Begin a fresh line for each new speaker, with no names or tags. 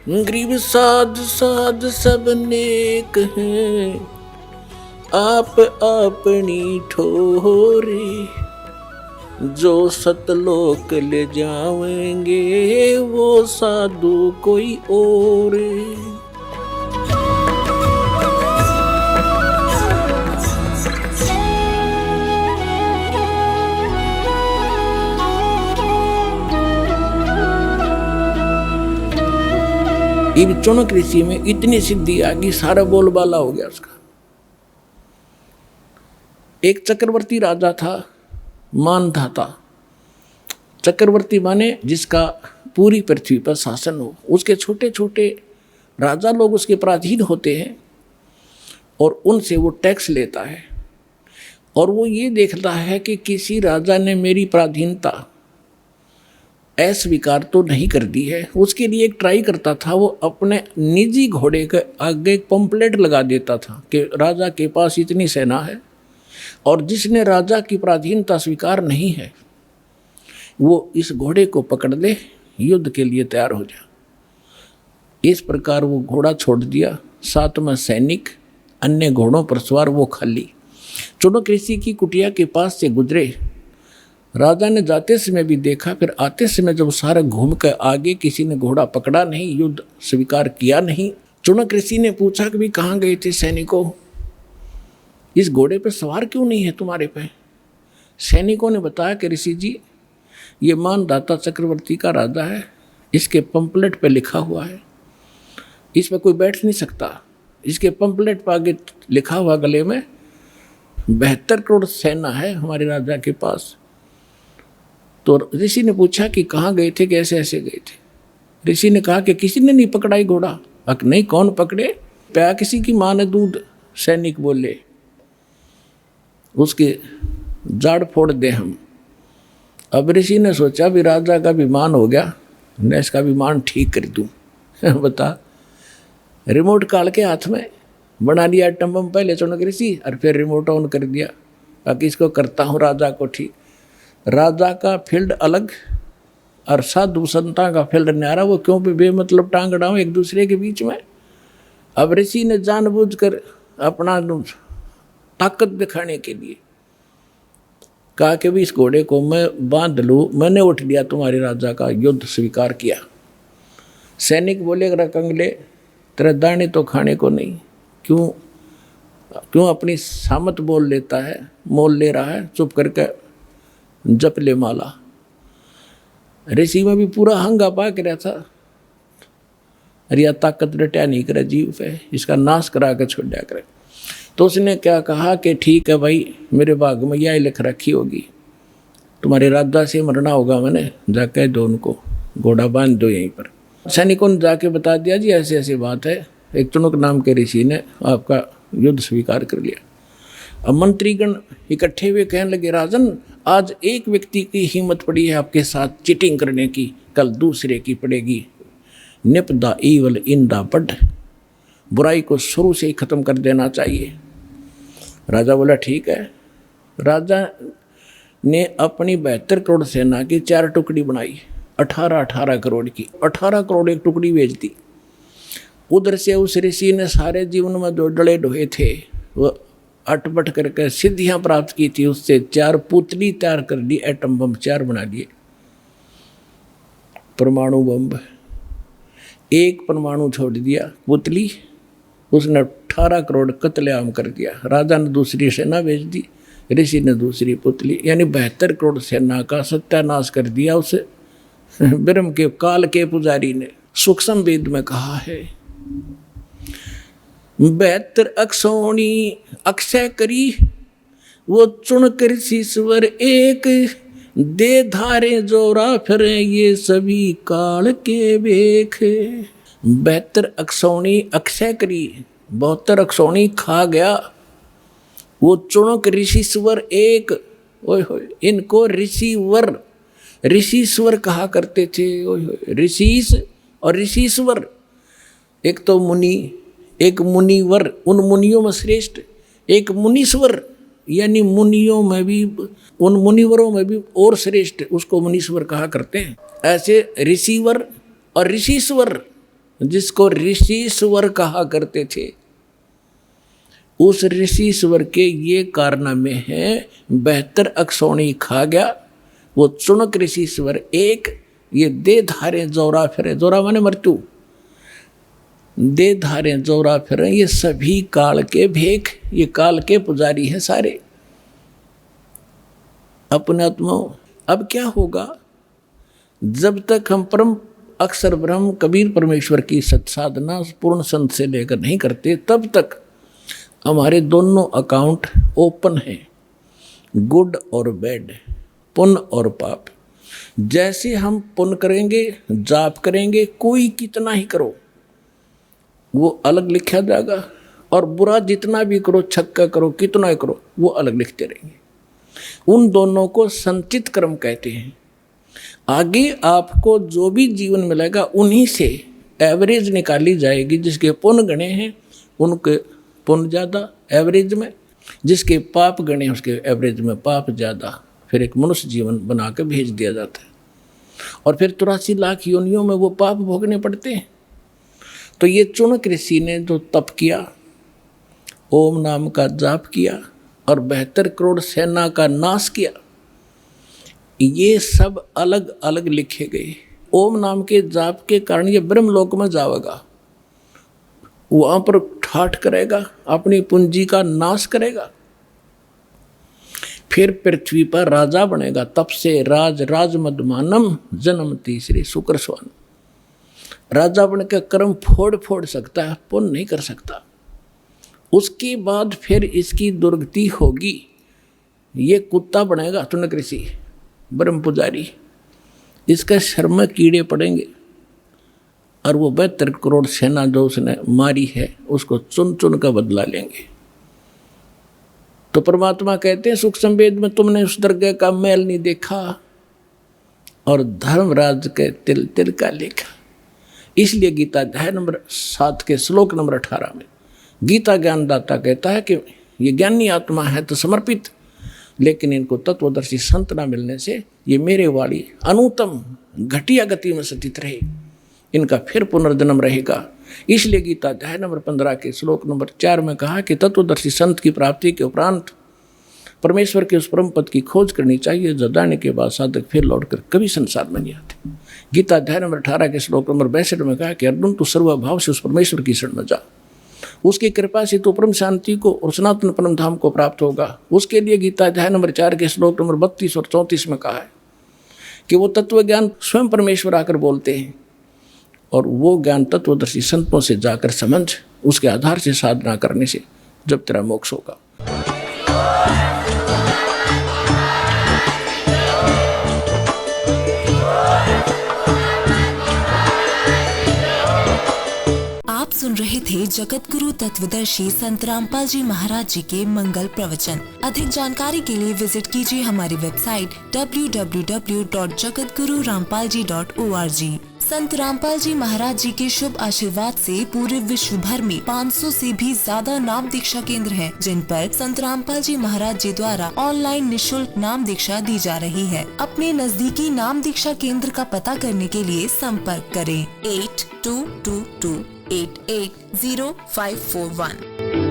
गरीब साध साध सब नेक हैं, आप अपनी ठोरे, जो सतलोक ले जाएंगे वो साधु कोई और। ये चौनक ऋषि में इतनी सिद्धि आ गई, सारा बोलबाला हो गया उसका। एक चक्रवर्ती राजा था, मानधाता। चक्रवर्ती माने जिसका पूरी पृथ्वी पर शासन हो। उसके छोटे छोटे राजा लोग उसके पराधीन होते हैं और उनसे वो टैक्स लेता है, और वो ये देखता है कि किसी राजा ने मेरी पराधीनता अस्वीकार तो नहीं कर दी है। उसके लिए एक ट्राई करता था, वो अपने निजी घोड़े के आगे एक पंपलेट लगा देता था कि राजा के पास इतनी सेना है और जिसने राजा की पराधीनता स्वीकार नहीं है वो इस घोड़े को पकड़ ले, युद्ध के लिए तैयार हो जा। इस प्रकार वो घोड़ा छोड़ दिया, साथ में सैनिक, अन्य घोड़ों पर सवार, वो खाली। चौनक ऋषि की कुटिया के पास से गुजरे। राजा ने जाते समय भी देखा, फिर आते समय जब सारे घूम कर आगे किसी ने घोड़ा पकड़ा नहीं, युद्ध स्वीकार किया नहीं। चौनक ऋषि ने पूछा कि भी कहाँ गए थे सैनिकों, इस घोड़े पर सवार क्यों नहीं है तुम्हारे पे? सैनिकों ने बताया कि ऋषि जी, ये मानधाता चक्रवर्ती का राजा है, इसके पंपलेट पे लिखा हुआ है, इस पर कोई बैठ नहीं सकता। इसके पंपलेट पर आगे लिखा हुआ गले में 72 करोड़ सेना है हमारे राजा के पास। तो ऋषि ने पूछा कि कहाँ गए थे, कैसे ऐसे गए थे? ऋषि ने कहा कि किसी ने नहीं पकड़ाई घोड़ा। नहीं, कौन पकड़े? प्या किसी की माँ ने दूध। सैनिक बोले, उसके जाड़ फोड़ दे हम। अब ऋषि ने सोचा भी राजा का विमान हो गया, मैं इसका विमान ठीक कर दूं। बता, रिमोट काल के हाथ में बना लिया एटम बम पहले चौनक ऋषि, और फिर रिमोट ऑन कर दिया, बाकी इसको करता हूँ राजा को ठीक। राजा का फील्ड अलग और साधु संता का फील्ड न्यारा, वो क्यों भी बेमतलब टांग अड़ाऊं एक दूसरे के बीच में। अब ऋषि ने जानबूझकर अपना ताकत दिखाने के लिए कहा कि भी इस घोड़े को मैं बांध लूँ, मैंने उठ लिया तुम्हारे राजा का युद्ध स्वीकार किया। सैनिक बोले, अगर कंगले तेरे दाने तो खाने को नहीं, क्यों अपनी सामत बोल लेता है, मोल ले रहा है, चुप करके जप ले माला। ऋषि में भी पूरा हंगा पा के रहा था, अरे ताकत रटा नहीं करे जीव पे, इसका नाश करा कर छोड़ दिया करे। तो उसने क्या कहा कि ठीक है भाई, मेरे भाग में यह लिख रखी होगी, तुम्हारे राजा से मरना होगा, मैंने जाके दो उनको घोड़ा बांध दो यहीं पर। सैनिकों ने जाके बता दिया, जी ऐसी ऐसी बात है, एक चुनक नाम के ऋषि ने आपका युद्ध स्वीकार कर लिया। अब मंत्रीगण इकट्ठे हुए कहने लगे, राजन, आज एक व्यक्ति की हिम्मत पड़ी है आपके साथ चीटिंग करने की, कल दूसरे की पड़ेगी। Nip the evil in the bud, बुराई को शुरू से ही खत्म कर देना चाहिए। राजा बोला ठीक है। राजा ने अपनी 72 करोड़ सेना की 4 टुकड़ी बनाई, 18 करोड़ की, 18 करोड़ एक टुकड़ी भेज दी। उधर से उस ऋषि ने सारे जीवन में जो डले ढोए थे वो अटपट करके सिद्धियां प्राप्त की थी, उससे 4 पुतली तैयार कर ली, एटम बम 4 बना लिए, परमाणु बम। एक परमाणु छोड़ दिया पुतली, उसने 18 करोड़ कत्लेआम कर दिया। राजा ने दूसरी सेना भेज दी, ऋषि ने दूसरी पुतली, यानी 72 करोड़ सेना का सत्यानाश कर दिया उस ब्रह्म के काल के पुजारी ने। सूक्ष्म वेद में कहा है, 72 अक्षौणी अक्षय करी, वो चुन कर शीश्वर एक, दे धारे जोरा फिर ये सभी काल के बेख। 72 अक्षौणी अक्षय करी, 72 अक्षौणी खा गया, वो चुनक ऋषिश्वर एक। ओए होए, इनको ऋषिश्वर कहा करते थे। ओए होए, ऋषिश और ऋषिश्वर, एक तो मुनि, एक मुनिवर, उन मुनियों में श्रेष्ठ, एक मुनीश्वर, यानी मुनियों में भी, उन मुनिवरों में भी और श्रेष्ठ, उसको मुनीश्वर कहा करते हैं। ऐसे ऋषिवर और ऋषिश्वर, जिसको ऋषिश्वर कहा करते थे। उस ऋषिश्वर के ये कारनामे हैं, 72 अक्षौणी खा गया वो चुनक ऋषिश्वर एक, ये दे धारे जोरा फिरे, जोरा माने मृत्यु, दे धारे जोरा फिरे, ये सभी काल के भेख, ये काल के पुजारी हैं सारे अपने आत्मा। अब क्या होगा, जब तक हम परम अक्षर ब्रह्म कबीर परमेश्वर की सत्साधना पूर्ण संत से लेकर नहीं करते, तब तक हमारे दोनों अकाउंट ओपन हैं, गुड और बैड, पुण्य और पाप। जैसे हम पुण्य करेंगे, जाप करेंगे, कोई कितना ही करो वो अलग लिखा जाएगा, और बुरा जितना भी करो, छक्का करो, कितना ही करो, वो अलग लिखते रहेंगे। उन दोनों को संचित कर्म कहते हैं। आगे आपको जो भी जीवन मिलेगा उन्हीं से एवरेज निकाली जाएगी। जिसके पुण्य गणे हैं उनके पुण्य ज़्यादा एवरेज में, जिसके पाप गणे उसके एवरेज में पाप ज़्यादा। फिर एक मनुष्य जीवन बना के भेज दिया जाता है, और फिर 83 लाख योनियों में वो पाप भोगने पड़ते हैं। तो ये चुनक ऋषि ने जो तप किया, ओम नाम का जाप किया और 72 करोड़ सेना का नाश किया, ये सब अलग अलग लिखे गए। ओम नाम के जाप के कारण ये ब्रह्मलोक में जाएगा, वहाँ पर ठाठ करेगा, अपनी पूंजी का नाश करेगा, फिर पृथ्वी पर राजा बनेगा। तप से राज मदमानम जन्म तीसरे शुक्र स्वान, राजा बन के कर्म फोड़ सकता है, पुण्य नहीं कर सकता। उसके बाद फिर इसकी दुर्गति होगी, ये कुत्ता बनेगा चुनक ऋषि ब्रह्म पुजारी, इसका शर्म में कीड़े पड़ेंगे, और वो 72 करोड़ सेना जो उसने मारी है उसको चुन चुन का बदला लेंगे। तो परमात्मा कहते हैं सुख संवेद में तुमने उस दरगाह का मैल नहीं देखा, और धर्मराज के तिल तिल का लेखा। इसलिए गीता अध्याय नंबर 7 के श्लोक नंबर 18 में गीता ज्ञानदाता कहता है कि ये ज्ञानी आत्मा है तो समर्पित, लेकिन इनको तत्वदर्शी संत ना मिलने से ये मेरे वाली अनुत्तम घटिया गति में स्थित रहे, इनका फिर पुनर्जन्म रहेगा। इसलिए गीता अध्याय नंबर 15 के श्लोक नंबर 4 में कहा कि तत्वदर्शी संत की प्राप्ति के उपरांत परमेश्वर के उस परम पद की खोज करनी चाहिए, जो जाने के बाद साधक फिर लौटकर कभी संसार में नहीं आते। गीता अध्याय नंबर 18 के श्लोक नंबर 62 में कहा कि अर्जुन तू सर्वभाव से उस परमेश्वर की शरण में जा, उसकी कृपा से तो परम शांति को और सनातन परम धाम को प्राप्त होगा। उसके लिए गीता अध्याय नंबर 4 के श्लोक नंबर 32 और 34 में कहा है कि वो तत्व ज्ञान स्वयं परमेश्वर आकर बोलते हैं, और वो ज्ञान तत्वदर्शी संतों से जाकर समझ, उसके आधार से साधना करने से जब तेरा मोक्ष होगा।
आप सुन रहे थे जगत गुरु तत्वदर्शी संत रामपाल जी महाराज जी के मंगल प्रवचन। अधिक जानकारी के लिए विजिट कीजिए हमारी वेबसाइट www.jagatgururampalji.org। संत रामपाल जी महाराज जी के शुभ आशीर्वाद से पूरे विश्व भर में 500 से भी ज्यादा नाम दीक्षा केंद्र हैं, जिन पर संत रामपाल जी महाराज जी द्वारा ऑनलाइन निशुल्क नाम दीक्षा दी जा रही है। अपने नजदीकी नाम दीक्षा केंद्र का पता करने के लिए संपर्क करें 8222880541।